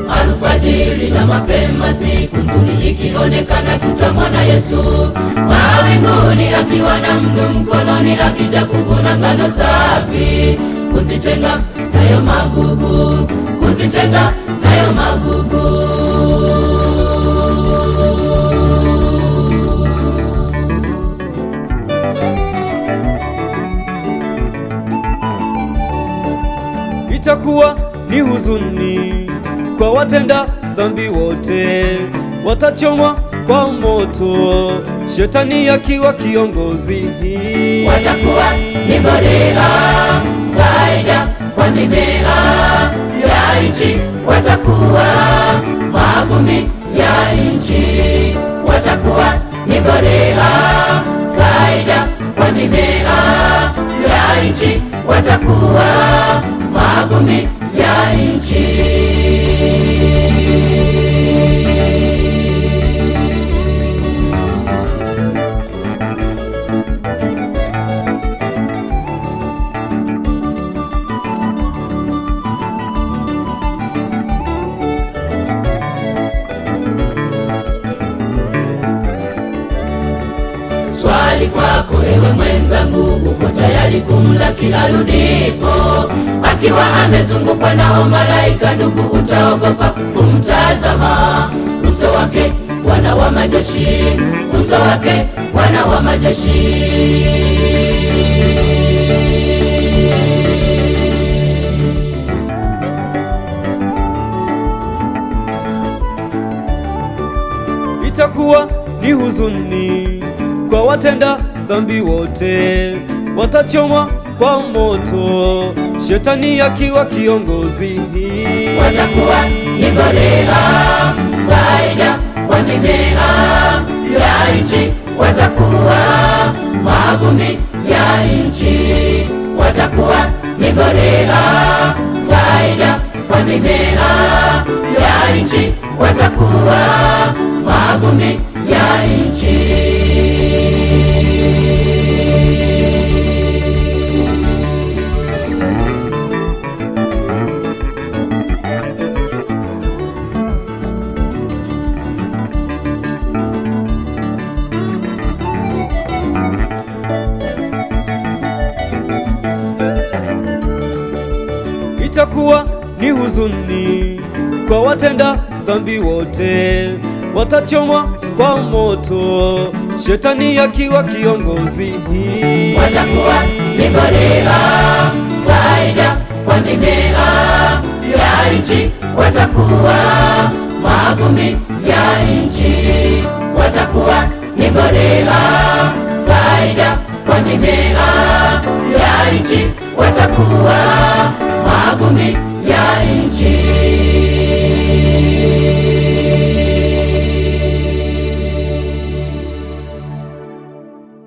Alfajiri na mapema, siku nzuri ikionekana, tutamwona Yesu mawinguni akiwa na mdu mkononi, akija kuvuna ngano safi, kuzitenga nayo magugu, kuzitenga nayo magugu. Itakuwa ni huzuni kwa watenda dhambi wote, watachomwa kwa moto, shetani akiwa kiongozi. Watakuwa ni mbolea, faida kwa mimea ya nchi, watakuwa mavumbi ya nchi. Watakuwa ni mbolea, faida kwa mimea ya nchi, watakuwa mavumbi ya nchi. Swali kwako ewe mwenzangu, uko tayari kumlaki arudipo? Akiwa amezungukwa nao malaika, ndugu, utaogopa kumtazama uso wake Bwana wa majeshi, uso wake Bwana wa majeshi. Itakuwa ni huzuni kwa watenda dhambi wote, watachomwa kwa moto, shetani akiwa kiongozi. Watakuwa ni mbolea, faida kwa mimea ya nchi, watakuwa mavumbi ya nchi. Watakuwa ni mbolea, faida kwa mimea ya nchi, watakuwa mavumbi ya nchi. Itakuwa ni huzuni kwa watenda dhambi wote, watachomwa kwa moto, shetani akiwa kiongozi. Watakuwa ni mbolea, faida kwa mimea ya nchi, watakuwa mavumbi ya nchi. Watakuwa ni mbolea, faida kwa mimea ya nchi, watakuwa